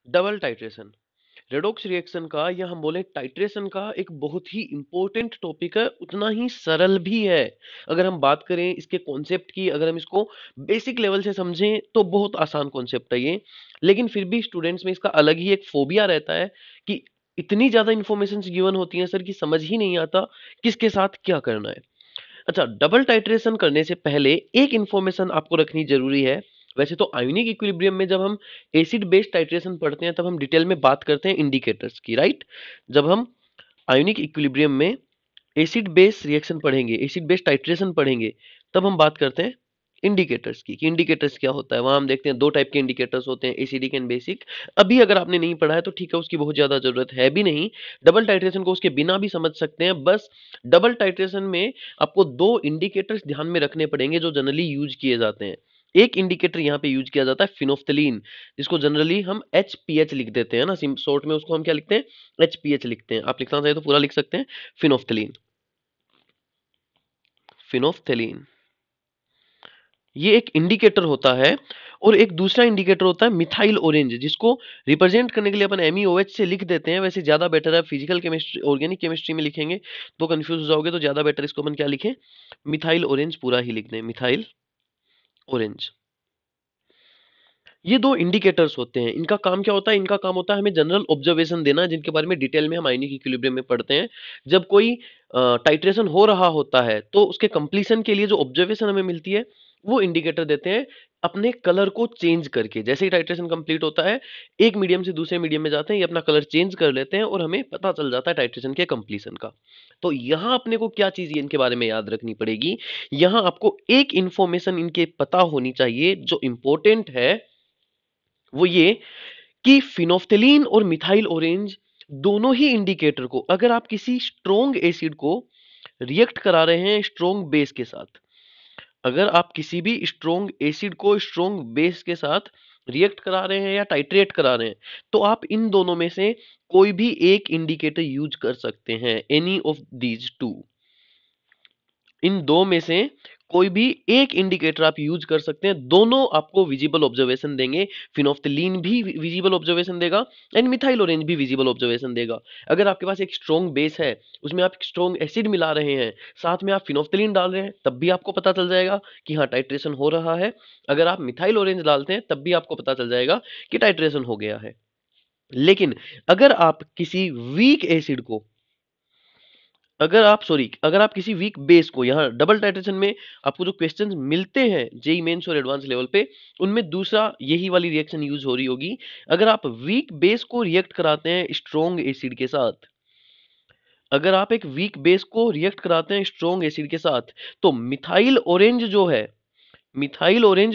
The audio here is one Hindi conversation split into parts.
डबल टाइट्रेशन रेडॉक्स रिएक्शन का या हम बोले टाइट्रेशन का एक बहुत ही इंपॉर्टेंट टॉपिक है, उतना ही सरल भी है। अगर हम बात करें इसके कॉन्सेप्ट की, अगर हम इसको बेसिक लेवल से समझें तो बहुत आसान कॉन्सेप्ट है ये। लेकिन फिर भी स्टूडेंट्स में इसका अलग ही एक फोबिया रहता है कि इतनी ज्यादा इंफॉर्मेशन गिवन होती है सर कि समझ ही नहीं आता किसके साथ क्या करना है। अच्छा, डबल टाइट्रेशन करने से पहले एक इंफॉर्मेशन आपको रखनी जरूरी है। वैसे तो आयोनिक इक्विलिब्रियम में जब हम एसिड बेस टाइट्रेशन पढ़ते हैं तब हम डिटेल में बात करते हैं इंडिकेटर्स की, राइट। जब हम आयोनिक इक्विलिब्रियम में एसिड बेस रिएक्शन पढ़ेंगे, एसिड बेस टाइट्रेशन पढ़ेंगे, तब हम बात करते हैं इंडिकेटर्स की कि इंडिकेटर्स क्या होता है। वहां हम देखते हैं दो टाइप के इंडिकेटर्स होते हैं, एसिडिक एंड बेसिक। अभी अगर आपने नहीं पढ़ा है तो ठीक है, उसकी बहुत ज्यादा जरूरत है भी नहीं। डबल टाइट्रेशन को उसके बिना भी समझ सकते हैं। बस डबल टाइट्रेशन में आपको दो इंडिकेटर्स ध्यान में रखने पड़ेंगे जो जनरली यूज किए जाते हैं। एक इंडिकेटर यहाँ पे यूज किया जाता है फिनोफ्थलीन, जिसको जनरली हम एच लिख देते हैं ना, शॉर्ट में उसको हम क्या लिखते हैं, एच लिखते हैं। आप लिखना चाहे तो पूरा लिख सकते हैं, फिनोफ्थलीन। फिनोफ्थलीन ये एक इंडिकेटर होता है। और एक दूसरा इंडिकेटर होता है मिथाइल ऑरेंज, जिसको रिप्रेजेंट करने के लिए अपन MEOH से लिख देते हैं। वैसे ज्यादा बेटर है, फिजिकल केमिस्ट्री ऑर्गेनिक केमिस्ट्री में लिखेंगे तो कंफ्यूज हो जाओगे, तो ज्यादा बेटर इसको अपन क्या लिखें, मिथाइल ऑरेंज पूरा ही लिख दें, मिथाइल ऑरेंज। ये दो इंडिकेटर्स होते हैं। इनका काम क्या होता है, इनका काम होता है हमें जनरल ऑब्जर्वेशन देना, जिनके बारे में डिटेल में हम आयोनिक इक्विलिब्रियम में पढ़ते हैं। जब कोई टाइट्रेशन हो रहा होता है तो उसके कंप्लीशन के लिए जो ऑब्जर्वेशन हमें मिलती है वो इंडिकेटर देते हैं अपने कलर को चेंज करके। जैसे ही टाइट्रेशन कंप्लीट होता है, एक मीडियम से दूसरे मीडियम में जाते हैं, ये अपना कलर चेंज कर लेते हैं और हमें पता चल जाता है टाइट्रेशन के कंप्लीशन का। तो यहाँ अपने को क्या चीज इनके बारे में याद रखनी पड़ेगी, यहाँ आपको एक इंफॉर्मेशन इनके पता होनी चाहिए जो इंपॉर्टेंट है। वो ये कि फिनोफ्थलीन और मिथाइल ऑरेंज दोनों ही इंडिकेटर को, अगर आप किसी स्ट्रोंग एसिड को रिएक्ट करा रहे हैं स्ट्रोंग बेस के साथ, अगर आप किसी भी स्ट्रोंग एसिड को स्ट्रोंग बेस के साथ रिएक्ट करा रहे हैं या टाइट्रेट करा रहे हैं, तो आप इन दोनों में से कोई भी एक इंडिकेटर यूज कर सकते हैं, एनी ऑफ दीज टू। इन दो में से कोई भी एक इंडिकेटर आप यूज कर सकते हैं, दोनों आपको विजिबल ऑब्जर्वेशन देंगे। फिनोफ्थलीन भी विजिबल ऑब्जर्वेशन देगा एंड मिथाइल ऑरेंज भी विजिबल ऑब्जर्वेशन देगा। अगर आपके पास एक स्ट्रॉन्ग बेस है, उसमें आप स्ट्रॉन्ग एसिड मिला रहे हैं, साथ में आप फिनोफ्थलीन डाल रहे हैं, तब भी आपको पता चल जाएगा कि हाँ टाइट्रेशन हो रहा है। अगर आप मिथाइल ऑरेंज डालते हैं तब भी आपको पता चल जाएगा कि टाइट्रेशन हो गया है। लेकिन अगर आप किसी वीक एसिड को, अगर आप किसी वीक बेस को, यहाँ डबल टाइट्रेशन में आपको जो क्वेश्चंस मिलते हैं जेई मेंस और एडवांस लेवल पे, उनमें दूसरा यही वाली रिएक्शन यूज हो रही होगी। अगर आप वीक बेस को रिएक्ट कराते हैं स्ट्रॉन्ग एसिड के साथ, अगर आप एक वीक बेस को रिएक्ट कराते हैं स्ट्रॉन्ग एसिड के साथ, तो मिथाइल ऑरेंज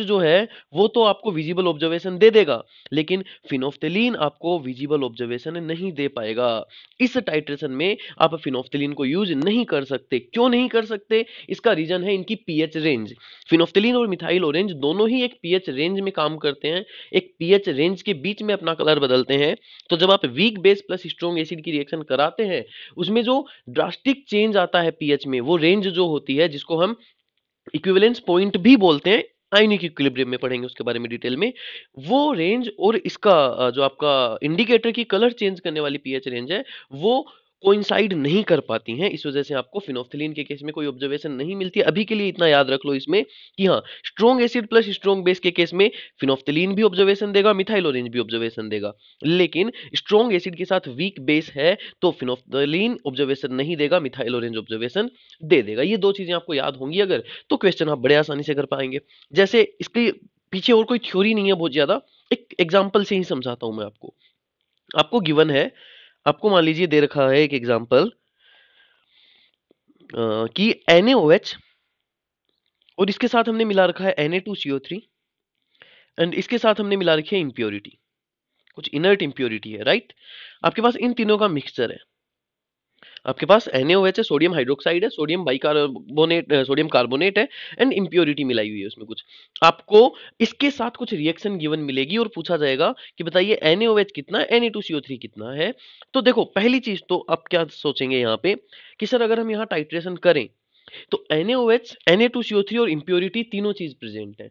जो है वो तो आपको विजिबल ऑब्जर्वेशन दे देगा, लेकिन फिनोफ्थलीन आपको विजिबल ऑब्जर्वेशन नहीं दे पाएगा। इस टाइट्रेशन में आप फिनोफ्थलीन को यूज नहीं कर सकते। क्यों नहीं कर सकते, इसका रीजन है इनकी पीएच रेंज। फिनोफ्थलीन और मिथाइल ऑरेंज दोनों ही एक पीएच रेंज में काम करते हैं, एक पीएच रेंज के बीच में अपना कलर बदलते हैं। तो जब आप weak base plus strong acid की रिएक्शन कराते हैं, उसमें जो ड्रास्टिक चेंज आता है पीएच में, वो रेंज जो होती है जिसको हम इक्विवेलेंस पॉइंट भी बोलते हैं, आयोनिक इक्विलिब्रियम में पढ़ेंगे उसके बारे में डिटेल में। वो रेंज और इसका जो आपका इंडिकेटर की कलर चेंज करने वाली पीएच रेंज है, वो कोइंसाइड नहीं कर पाती हैं। इस वजह से आपको फिनोफ्थलीन के केस में कोई ऑब्जर्वेशन नहीं मिलती। अभी के लिए इतना याद रख लो इसमें कि हाँ, strong acid plus strong base के केस में फिनोफ्थलीन भी ऑब्जर्वेशन देगा, मिथाइल ऑरेंज भी ऑब्जर्वेशन देगा। लेकिन स्ट्रॉन्ग एसिड के साथ वीक बेस है तो फिनोफ्थलीन ऑब्जर्वेशन नहीं देगा, मिथाइल ऑरेंज ऑब्जर्वेशन दे देगा। ये दो चीजें आपको याद होंगी अगर, तो क्वेश्चन आप बड़े आसानी से कर पाएंगे। जैसे इसके पीछे और कोई थ्योरी नहीं है बहुत ज्यादा, एक एग्जांपल से ही समझाता हूं मैं आपको। आपको गिवन है, आपको मान लीजिए दे रखा है एक एग्जांपल कि NaOH और इसके साथ हमने मिला रखा है Na2CO3 एंड इसके साथ हमने मिला रखी है इम्प्योरिटी, कुछ इनर्ट इम्प्योरिटी है, राइट। आपके पास इन तीनों का मिक्सचर है। आपके पास NaOH है, सोडियम हाइड्रोक्साइड है, सोडियम बाइकार्बोनेट, सोडियम कार्बोनेट है एंड इम्प्योरिटी मिलाई हुई है उसमें कुछ। आपको इसके साथ कुछ रिएक्शन गिवन मिलेगी और पूछा जाएगा कि बताइए NaOH कितना है, Na2CO3 कितना है। तो देखो, पहली चीज तो आप क्या सोचेंगे यहाँ पे कि सर अगर हम यहाँ टाइट्रेशन करें तो NaOH, Na2CO3 और इम्प्योरिटी तीनों चीज प्रेजेंट है।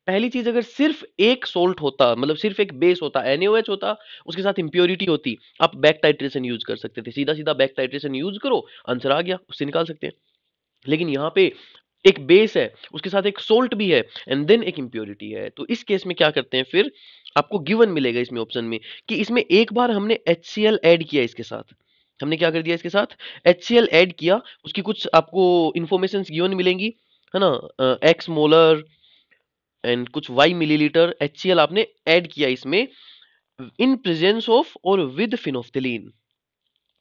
पहली चीज, अगर सिर्फ एक सोल्ट होता, मतलब सिर्फ एक बेस होता, NaOH होता, उसके साथ इंप्योरिटी होती, आप बैक टाइट्रेशन यूज कर सकते थे, सीधा सीधा बैक टाइट्रेशन यूज करो, आंसर आ गया, उससे निकाल सकते हैं। लेकिन यहाँ पे एक बेस है, उसके साथ एक सोल्ट भी है, एंड देन एक इंप्योरिटी है, तो इस केस में क्या करते हैं फिर, आपको गिवन मिलेगा इसमें ऑप्शन में कि इसमें एक बार हमने HCl ऐड किया, इसके साथ हमने क्या कर दिया, इसके साथ HCl ऐड किया, उसकी कुछ आपको इंफॉर्मेशन गिवन मिलेंगी, है ना, एक्स मोलर एंड कुछ वाई मिलीलीटर HCl आपने ऐड किया इसमें, इन प्रेजेंस ऑफ और विद फिनोफ्थिलीन।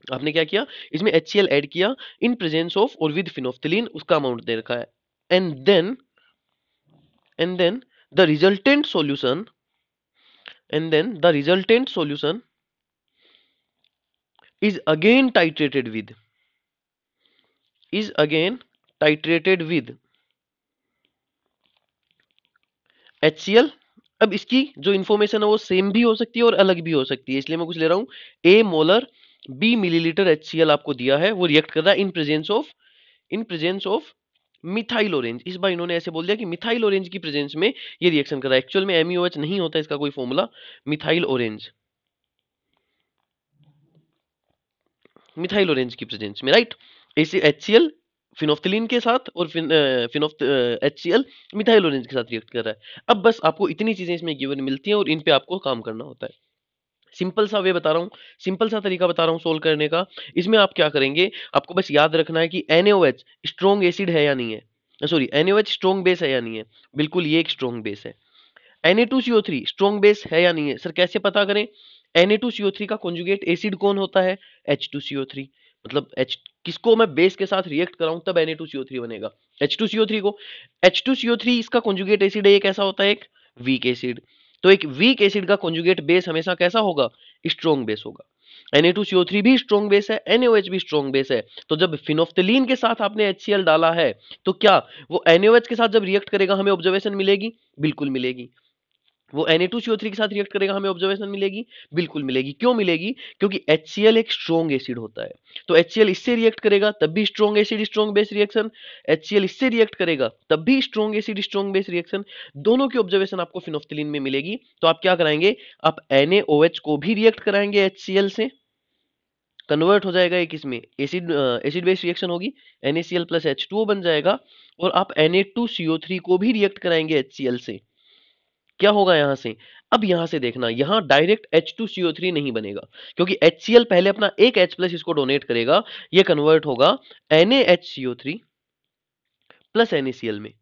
आपने क्या किया, इसमें HCl ऐड किया इन प्रेजेंस ऑफ और विद फिनोफ्थिलीन, उसका अमाउंट दे रखा है, and then the resultant solution and then the resultant solution is again titrated with HCl। अब इसकी जो इंफॉर्मेशन है वो सेम भी हो सकती है और अलग भी हो सकती है, इसलिए मैं कुछ ले रहा हूं, A molar B millilitre HCl आपको दिया है, वो रिएक्ट कर रहा है इन प्रेजेंस ऑफ मिथाइल ऑरेंज। इस बार इन्होंने ऐसे बोल दिया कि मिथाइल ऑरेंज की प्रेजेंस में ये रिएक्शन कर रहा है, एक्चुअल में MeOH नहीं होता इसका कोई फॉर्मूला, मिथाइल ऑरेंज की प्रेजेंस में, राइट। इसे HCl फिनोफ्थिलीन के साथ और HCl मिथाइल ऑरेंज के साथ रिएक्ट कर रहा है। अब बस आपको इतनी चीजें इसमें गिवन मिलती हैं और इन पे आपको काम करना होता है। सिंपल सा वे बता रहा हूँ, सिंपल सा तरीका बता रहा हूँ सोल्व करने का। इसमें आप क्या करेंगे, आपको बस याद रखना है कि NaOH स्ट्रॉन्ग एसिड है या नहीं है, सॉरी NaOH स्ट्रॉन्ग बेस है या नहीं है, बिल्कुल ये एक स्ट्रॉन्ग बेस है। Na2CO3 स्ट्रॉन्ग बेस है या नहीं है, सर कैसे पता करें, Na2CO3 का कॉन्जुगेट एसिड कौन होता है, H2CO3, मतलब H किसको मैं बेस के साथ रिएक्ट कराऊं तब Na2CO3 बनेगा, H2CO3 को। H2CO3 इसका कॉन्जुगेट एसिड है, ये कैसा होता है, एक वीक एसिड। तो एक वीक एसिड का कॉन्जुगेट बेस हमेशा कैसा होगा, स्ट्रॉन्ग बेस होगा। Na2CO3 भी स्ट्रॉन्ग बेस है, NaOH भी स्ट्रॉन्ग बेस है, तो जब फिनोफ्थिलीन के साथ आपने HCl डाला है, तो क्या वो NaOH के साथ जब रिएक्ट करेगा हमें ऑब्जर्वेशन मिलेगी, बिल्कुल मिलेगी। वो Na2CO3 के साथ रिएक्ट करेगा हमें ऑब्जर्वेशन मिलेगी, बिल्कुल मिलेगी। क्यों मिलेगी, क्योंकि HCl एक स्ट्रॉन्ग एसिड होता है, तो HCl इससे रिएक्ट करेगा तब भी strong acid strong base reaction, HCl इससे रिएक्ट करेगा तब भी strong acid strong base reaction, दोनों की ऑब्जर्वेशन आपको फिनोफ्थिलीन में मिलेगी। तो आप क्या कराएंगे, आप NaOH को भी रिएक्ट कराएंगे HCl से, कन्वर्ट हो जाएगा एक इसमें एसिड बेस रिएक्शन होगी, NaCl प्लस H2O बन जाएगा, और आप Na2CO3 को भी रिएक्ट कराएंगे HCl से, क्या होगा यहां से, अब यहां से देखना, यहां डायरेक्ट H2CO3 नहीं बनेगा, क्योंकि HCl पहले अपना एक H प्लस इसको डोनेट करेगा, ये कन्वर्ट होगा NaHCO3 प्लस NaCl में,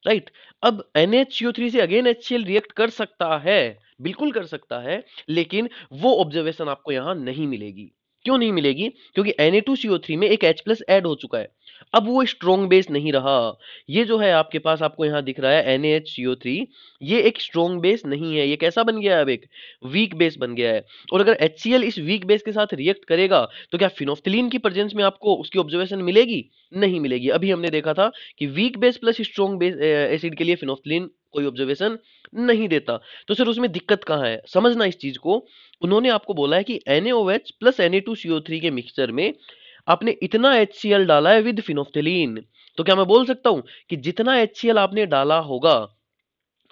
राइट। अब NaHCO3 से अगेन HCl रिएक्ट कर सकता है, बिल्कुल कर सकता है, लेकिन वो ऑब्जर्वेशन आपको यहां नहीं मिलेगी। क्यों नहीं मिलेगी, क्योंकि Na2CO3 में एक H प्लस ऐड हो चुका है, अब वो स्ट्रॉन्ग बेस नहीं रहा। ये जो है आपके पास, आपको यहां दिख रहा है NaHCO3, ये एक स्ट्रॉन्ग बेस नहीं है, ये कैसा बन गया है, अब एक वीक बेस बन गया है। और अगर HCl इस वीक बेस के साथ रिएक्ट करेगा, तो क्या फिनोफ्थिलीन की प्रेजेंस में आपको उसकी ऑब्जर्वेशन मिलेगी, नहीं मिलेगी। अभी हमने देखा था कि weak base plus strong base acid के लिए फिनोफ्थिलीन कोई ऑब्जर्वेशन नहीं देता। तो सर उसमें दिक्कत कहाँ है, समझना इस चीज को। उन्होंने आपको बोला है कि NaOH प्लस Na2CO3 के मिक्सचर में आपने इतना HCl डाला है विद फिनोफ्थिलीन, तो क्या मैं बोल सकता हूं कि जितना HCl आपने डाला होगा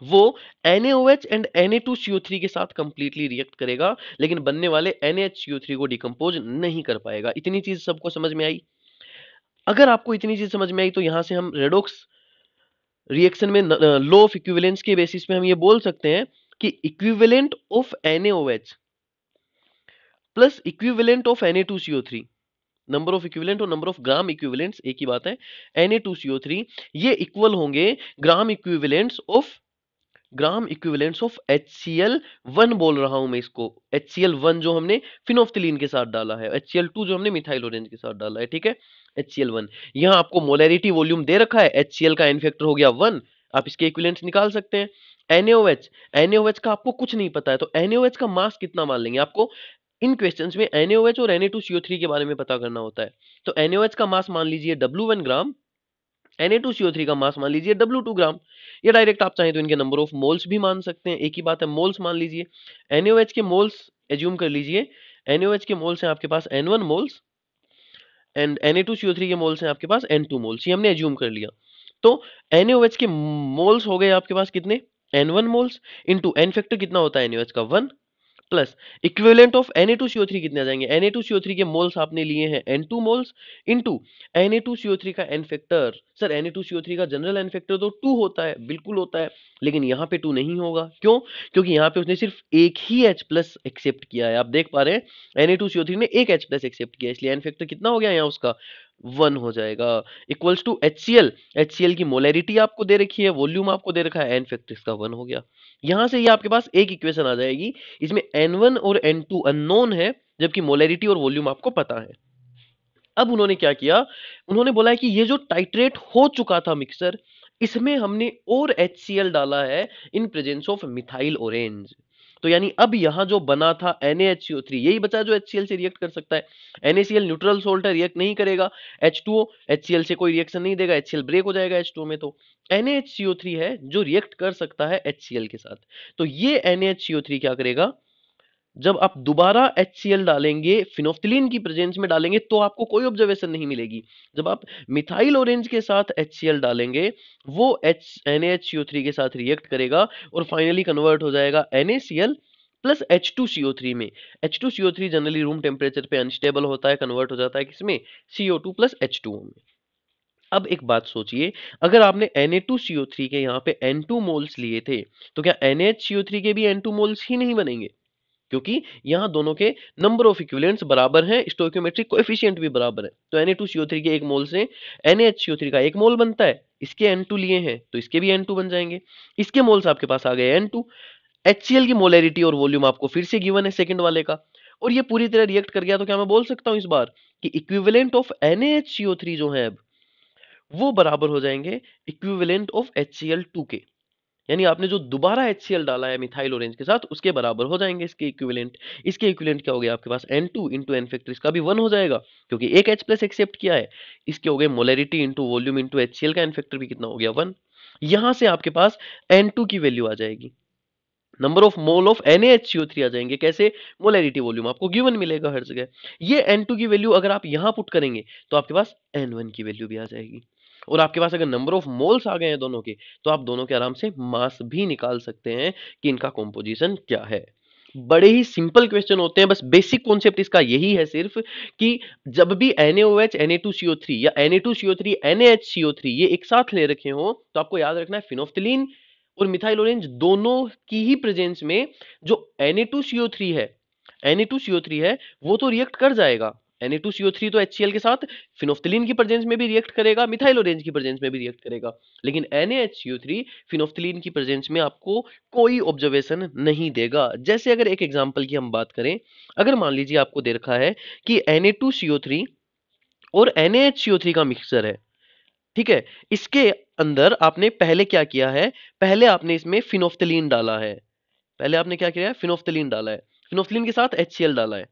वो NaOH एंड Na2CO3 के साथ कंप्लीटली रिएक्ट करेगा, लेकिन बनने वाले NaHCO3 को डिकम्पोज नहीं कर पाएगा। इतनी चीज सबको समझ में आई। अगर आपको इतनी चीज समझ में आई, तो यहां से हम रेडॉक्स रिएक्शन में लॉ ऑफ इक्विवेलेंस के बेसिस पे हम ये बोल सकते हैं कि equivalent of NaOH plus equivalent of Na2CO3, number of equivalent और नंबर ऑफ ग्राम इक्विवेलेंट्स एक ही बात है, Na2CO3 ये इक्वल होंगे ग्राम इक्विवेलेंट्स ऑफ HCl1 बोल रहा हूं मैं इसको, HCl1 जो हमने फिनोफ्थिलीन के साथ डाला है, HCl2 जो हमने मिथाइल ऑरेंज के साथ डाला है, ठीक है। HCl1 यहाँ आपको मोलैरिटी वॉल्यूम दे रखा है, HCl का n फैक्टर हो गया 1, आप इसके इक्विवेलेंट्स निकाल सकते हैं। NaOH का आपको कुछ नहीं पता है, तो NaOH का मास कितना मान लेंगे, आपको इन क्वेश्चंस में NaOH और Na2CO3 के बारे में पता करना होता है। तो NaOH का मास मान लीजिए W1 ग्राम, Na2CO3 का मास मान लीजिए W2 ग्राम, या डायरेक्ट आप चाहें तो इनके नंबर ऑफ मोल्स भी मान सकते हैं, एक ही बात है, मोल्स मान लीजिए। NaOH के मोल्स एज्यूम कर लीजिए, NaOH के मोल्स हैं आपके पास N1 मोल्स एंड Na2CO3 के मोल्स हैं आपके पास N2 मोल्स, ये हमने एज्यूम कर लिया। तो NaOH के मोल्स हो गए आपके पास कितने, N1 moles into N factor कितना होता है NaOH का 1 प्लस इक्विवेलेंट ऑफ Na2CO3 कितने आ जाएंगे, Na2CO3 के मोल्स आपने लिए हैं N2 मोल्स इंटू Na2CO3 का एन फैक्टर। सर Na2CO3 का जनरल एन फैक्टर तो 2 होता है, बिल्कुल होता है, लेकिन यहाँ पे 2 नहीं होगा। क्यों? क्योंकि यहाँ पे उसने सिर्फ एक ही H प्लस एक्सेप्ट किया है। आप देख पा रहे हैं Na2CO3 ने एक H प्लस एक्सेप्ट किया, इसलिए एन फैक्टर कितना हो गया यहाँ उसका 1 हो जाएगा। इक्वल्स टू HCl, HCl की मोलैरिटी आपको दे रखी है, वॉल्यूम आपको दे रखा है, एन फैक्टर इसका 1 हो गया। यहां से ये आपके पास एक इक्वेशन आ जाएगी, इसमें N1 और N2 अननोन है, जबकि मोलैरिटी और वॉल्यूम आपको पता है। अब उन्होंने क्या किया, उन्होंने बोला है कि ये जो टाइट्रेट हो चुका था मिक्सचर, इसमें हमने और HCl डाला है इन प्रेजेंस ऑफ मिथाइल ऑरेंज। तो यानी अब यहां जो बना था NaHCO3 यही बचा जो HCl से रिएक्ट कर सकता है। NaCl न्यूट्रल सोल्ट है, रिएक्ट नहीं करेगा। H2O HCl से कोई रिएक्शन नहीं देगा, HCl ब्रेक हो जाएगा H2O में। तो NaHCO3 है जो रिएक्ट कर सकता है HCl के साथ। तो ये NaHCO3 क्या करेगा, जब आप दोबारा HCl डालेंगे, फिनोफ्थिलीन की प्रेजेंस में डालेंगे, तो आपको कोई ऑब्जर्वेशन नहीं मिलेगी। जब आप मिथाइल ऑरेंज के साथ HCl डालेंगे, वो NaHCO3 के साथ रिएक्ट करेगा और फाइनली कन्वर्ट हो जाएगा NaCl प्लस H2CO3 में। H2CO3 जनरली रूम टेम्परेचर पे अनस्टेबल होता है, कन्वर्ट हो जाता है किसमें, CO2 प्लस H2O में। अब एक बात सोचिए, अगर आपने Na2CO3 के यहाँ पे N2 मोल्स लिए थे, तो क्या NaHCO3 के भी N2 मोल्स ही नहीं बनेंगे? क्योंकि यहाँ दोनों के नंबर ऑफ इक्विवेलेंट्स बराबर हैं, स्टोइकियोमेट्रिक कोएफिशिएंट भी बराबर है। तो Na2CO3 के एक मोल से NaHCO3 का एक मोल बनता है, इसके N2 लिए हैं तो इसके भी N2 बन जाएंगे। इसके मोल्स आपके पास आ गए N2। HCl की मोलैरिटी और वॉल्यूम आपको फिर से गिवन है सेकंड वाले का, और ये पूरी तरह रिएक्ट कर गया। तो क्या मैं बोल सकता हूं इस बार कि इक्विवेलेंट ऑफ NaHCO3 जो है अब वो बराबर हो जाएंगे इक्विवेलेंट ऑफ HCl2 के। यानी आपने जो दोबारा HCl डाला है मिथाइल ऑरेंज के साथ, उसके बराबर हो जाएंगे इसके इक्विवेलेंट। इसके इक्विवेलेंट क्या हो गया आपके पास, N2 इंटू एन फैक्टर, इसका भी 1 हो जाएगा क्योंकि एक H प्लस एक्सेप्ट किया है। इसके हो गए molarity into volume into HCl का एन फैक्टर भी कितना हो गया 1। यहां से आपके पास N2 की वैल्यू आ जाएगी, number of mole of NaHCO3 आ जाएंगे। कैसे, मोलैरिटी वॉल्यूम आपको गिवन मिलेगा हर जगह। ये N2 की वैल्यू अगर आप यहां पुट करेंगे तो आपके पास N1 की वैल्यू भी आ जाएगी। और आपके पास अगर नंबर ऑफ मोल्स आ गए हैं दोनों के, तो आप दोनों के आराम से मास भी निकाल सकते हैं कि इनका कॉम्पोजिशन क्या है। बड़े ही सिंपल क्वेश्चन होते हैं, बस बेसिक कॉन्सेप्ट इसका यही है सिर्फ कि जब भी NaOH Na2CO3 या Na2CO3 NaHCO3 ये एक साथ ले रखे हो, तो आपको याद रखना है फिनोफ्थिलीन और मिथाइल ऑरेंज दोनों की ही प्रेजेंस में जो Na2CO3 है, Na2CO3 है वो तो रिएक्ट कर जाएगा। Na2CO3 तो HCl के साथ फिनोफ्थिलीन की प्रेजेंस में भी रिएक्ट करेगा, मिथाइल ऑरेंज की प्रेजेंस में भी रिएक्ट करेगा, लेकिन NaHCO3 फिनोफ्थिलीन की प्रेजेंस में आपको कोई ऑब्जर्वेशन नहीं देगा। जैसे अगर एक एग्जांपल की हम बात करें, अगर मान लीजिए आपको दे रखा है कि Na2CO3 और NaHCO3 का मिक्सचर है, ठीक है, इसके अंदर आपने पहले क्या किया है, पहले आपने इसमें फिनोफ्थिलीन डाला है। पहले आपने क्या किया है, फिनोफ्थिलीन डाला है, फिनोफ्थिलीन के साथ HCl डाला है।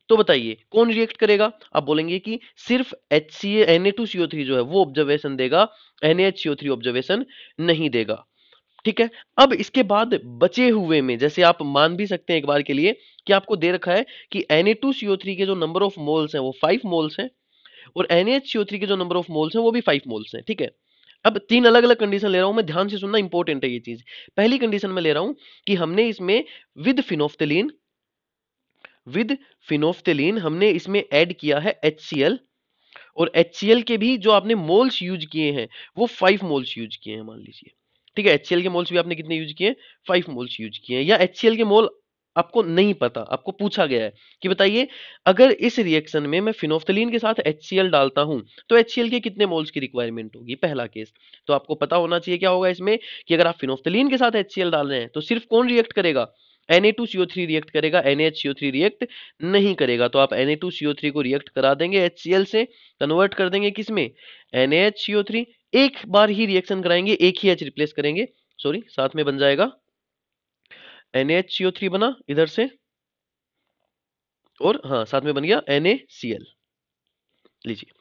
तो बताइए कौन रिएक्ट करेगा? आप बोलेंगे कि सिर्फ Na2CO3 जो है वो ऑब्जर्वेशन देगा, NaHCO3 ऑब्जर्वेशन नहीं देगा। ठीक है, अब इसके बाद बचे हुए में जैसे आप मान भी सकते हैं एक बार के लिए कि आपको दे रखा है कि Na2CO3 के जो नंबर ऑफ मोल्स हैं वो 5 मोल्स हैं, और NaHCO3 के जो नंबर ऑफ मोल्स हैं वो भी 5 मोल्स हैं। ठीक है, अब तीन अलग अलग कंडीशन ले रहा हूं मैं, ध्यान से सुनना, इंपॉर्टेंट है ये चीज। पहली कंडीशन में ले रहा हूं कि हमने इसमें विद फिनोफ्थेलिन हमने इसमें ऐड किया है HCl, और HCl के भी जो आपने मोल्स यूज किए हैं वो 5 मोल्स यूज किए हैं मान लीजिए। ठीक है, HCl के मोल्स भी आपने कितने यूज किए हैं, 5 मोल्स यूज किए हैं। या HCl के मोल आपको नहीं पता, आपको पूछा गया है कि बताइए अगर इस रिएक्शन में मैं फिनोफ्थलीन के साथ HCl डालता हूं तो HCl के कितने मोल्स की रिक्वायरमेंट होगी, पहला केस। तो आपको पता होना चाहिए क्या होगा इसमें कि अगर आप फिनोफ्थलीन के साथ HCl डाल रहे हैं तो सिर्फ कौन रिएक्ट करेगा, Na2CO3 रिएक्ट करेगा, NaHCO3 रिएक्ट नहीं करेगा। तो आप Na2CO3 को रिएक्ट करा देंगे HCl से, कन्वर्ट कर देंगे किसमें, NaHCO3। एक बार ही रिएक्शन कराएंगे, एक ही H रिप्लेस करेंगे, सॉरी साथ में बन जाएगा NaHCO3 बना इधर से, और हाँ साथ में बन गया NaCl। लीजिए,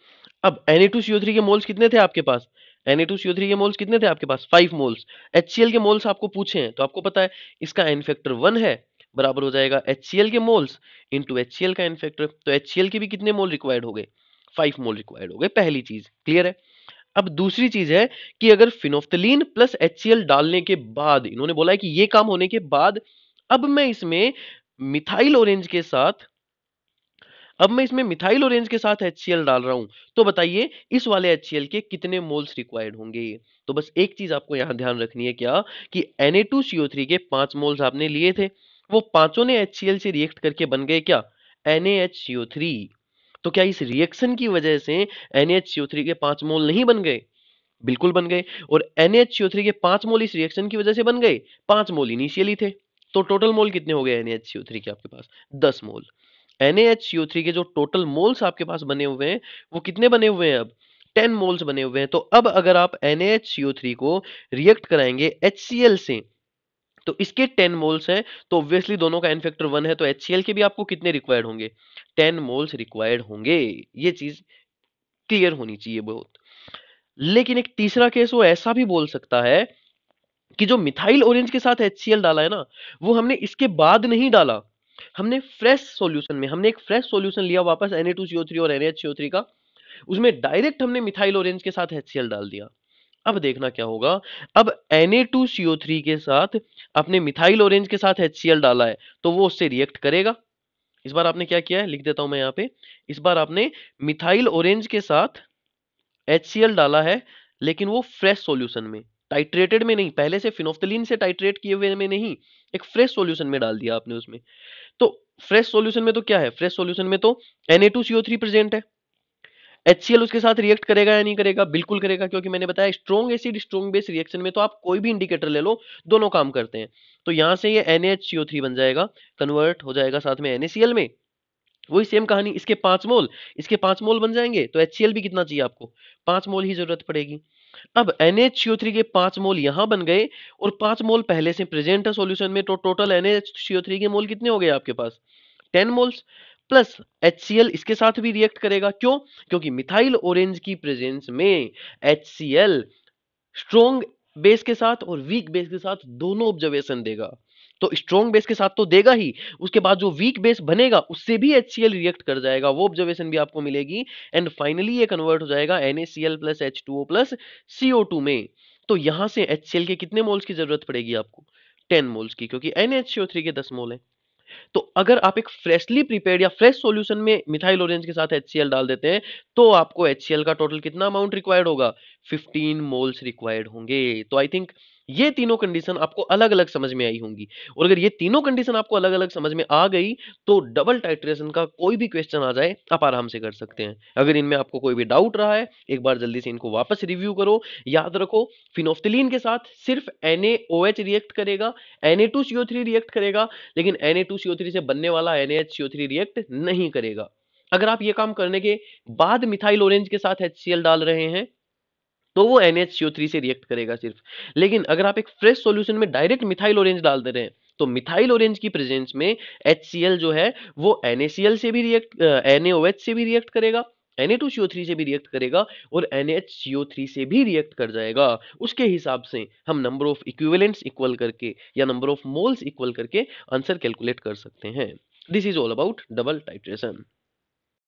अब Na2CO3 के मोल्स कितने थे आपके पास, Na2CO3 के मोल्स कितने थे आपके पास, 5 मोल्स। HCl के मोल्स आपको पूछे हैं तो आपको पता है इसका एन फैक्टर 1 है, बराबर हो जाएगा HCl के मोल्स इंटू HCl का एन फैक्टर। तो HCl के भी कितने मोल रिक्वायर्ड हो गए, 5 मोल रिक्वायर्ड हो गए, पहली चीज क्लियर है। अब दूसरी चीज है कि अगर फिनोफ्थलीन प्लस HCl डालने के बाद, इन्होंने बोला है कि ये काम होने के बाद अब मैं इसमें मिथाइल ऑरेंज के साथ अब मैं इसमें मिथाइल ऑरेंज के साथ HCl डाल रहा हूं, तो बताइए इस वाले HCl के कितने मोल्स रिक्वायर्ड होंगे। तो बस एक चीज आपको यहां ध्यान रखनी है, क्या कि Na2CO3 के 5 मोल्स आपने लिए थे, वो पांचों ने HCl से रिएक्ट करके बन गए क्या, NaHCO3। तो क्या इस रिएक्शन की वजह से NaHCO3 के 5 मोल नहीं बन गए? बिल्कुल बन गए। और NaHCO3 के 5 मोल इस रिएक्शन की वजह से बन गए, 5 मोल इनिशियली थे। तो टोटल मोल कितने हो गए NaHCO3 के आपके पास, 10 मोल। NaHCO3 के जो टोटल मोल्स आपके पास बने हुए हैं वो कितने बने हुए हैं, अब 10 मोल्स बने हुए हैं। तो अब अगर आप NaHCO3 को रिएक्ट कराएंगे HCl से, तो इसके 10 मोल्स हैं, तो ऑब्वियसली दोनों का n फैक्टर 1 है, तो HCl के भी आपको कितने रिक्वायर्ड होंगे, 10 मोल्स रिक्वायर्ड होंगे। ये चीज क्लियर होनी चाहिए बहुत। लेकिन एक तीसरा केस वो ऐसा भी बोल सकता है कि जो मिथाइल ऑरेंज के साथ HCl डाला है ना, वो हमने इसके बाद नहीं डाला, हमने फ्रेश सॉल्यूशन में, हमने एक फ्रेश सॉल्यूशन लिया वापस Na2CO3 और NaHCO3 का, उसमें डायरेक्ट हमने मिथाइल ऑरेंज के साथ HCl डाल दिया। अब देखना क्या होगा, अब Na2CO3 के साथ आपने मिथाइल ऑरेंज के साथ HCl डाला है, तो वो उससे रिएक्ट करेगा। इस बार आपने क्या किया है, लिख देता हूं मैं यहाँ पे, इस बार आपने मिथाइल ऑरेंज के साथ HCl डाला है, लेकिन वो फ्रेश सॉल्यूशन में, टाइट्रेटेड में नहीं, पहले से फिनोफ्थलीन से टाइट्रेट किए हुए में नहीं, एक फ्रेश सॉल्यूशन में डाल दिया आपने उसमें। तो फ्रेश सॉल्यूशन में तो क्या है, फ्रेश सॉल्यूशन में तो Na2CO3 प्रेजेंट है। HCl उसके साथ रिएक्ट करेगा या नहीं करेगा, बिल्कुल करेगा, क्योंकि मैंने बताया strong acid strong base reaction में तो आप कोई भी इंडिकेटर ले लो, दोनों काम करते हैं। तो यहां से ये NaHCO3 बन जाएगा, कन्वर्ट हो जाएगा साथ में NaCl में। वही सेम कहानी, इसके 5 मोल, इसके 5 मोल बन जाएंगे, तो HCl भी कितना चाहिए आपको, 5 मोल ही जरूरत पड़ेगी। अब NaHCO3 के 5 मोल यहां बन गए और 5 मोल पहले से प्रेजेंट है सॉल्यूशन में, तो टोटल NaHCO3 के मोल कितने हो गए आपके पास, 10 मोल्स। प्लस HCl इसके साथ भी रिएक्ट करेगा, क्यों, क्योंकि मिथाइल ऑरेंज की प्रेजेंस में HCl स्ट्रॉन्ग बेस के साथ और वीक बेस के साथ दोनों ऑब्जर्वेशन देगा। तो स्ट्रॉन्ग बेस के साथ तो देगा ही, उसके बाद जो वीक बेस बनेगा उससे भी HCl रिएक्ट कर जाएगा, वो ऑब्जर्वेशन भी आपको मिलेगी। एंड फाइनली ये कन्वर्ट हो जाएगा NaCl plus H2O plus CO2 में। तो यहां से HCl के कितने मोल्स की जरूरत पड़ेगी आपको, 10 मोल्स की, क्योंकि NaHCO3 के 10 मोल है। तो अगर आप एक फ्रेशली प्रिपेयर्ड या फ्रेश सॉल्यूशन में मिथाइल ऑरेंज के साथ HCl डाल देते हैं, तो आपको HCl का टोटल कितना अमाउंट रिक्वायर्ड होगा, 15 मोल्स रिक्वायर्ड होंगे। तो आई थिंक ये तीनों कंडीशन आपको अलग अलग समझ में आई होंगी, और अगर ये तीनों कंडीशन आपको अलग अलग समझ में आ गई, तो डबल टाइट्रेशन का कोई भी क्वेश्चन आ जाए आप आराम से कर सकते हैं। अगर इनमें आपको कोई भी डाउट रहा है, एक बार जल्दी से इनको वापस रिव्यू करो। याद रखो, फिनोफ्थलीन के साथ सिर्फ NaOH रिएक्ट करेगा, Na2CO3 रिएक्ट करेगा, लेकिन Na2CO3 से बनने वाला NaHCO3 रिएक्ट नहीं करेगा। अगर आप ये काम करने के बाद मिथाइल ऑरेंज के साथ HCl डाल रहे हैं, तो वो NaHCO3 से रिएक्ट करेगा सिर्फ। लेकिन अगर आप एक फ्रेश सॉल्यूशन में डायरेक्ट मिथाइल ऑरेंज डाल दे रहे हैं, तो मिथाइल ऑरेंज की प्रेजेंस में HCl जो है वो NaCl से भी रिएक्ट, NaOH से भी रिएक्ट करेगा, Na2CO3 से भी रिएक्ट करेगा, और NaHCO3 से भी रिएक्ट कर जाएगा। उसके हिसाब से हम नंबर ऑफ इक्विवेलेंट्स इक्वल करके या नंबर ऑफ मोल्स इक्वल करके आंसर कैलकुलेट कर सकते हैं। This is all about double titration.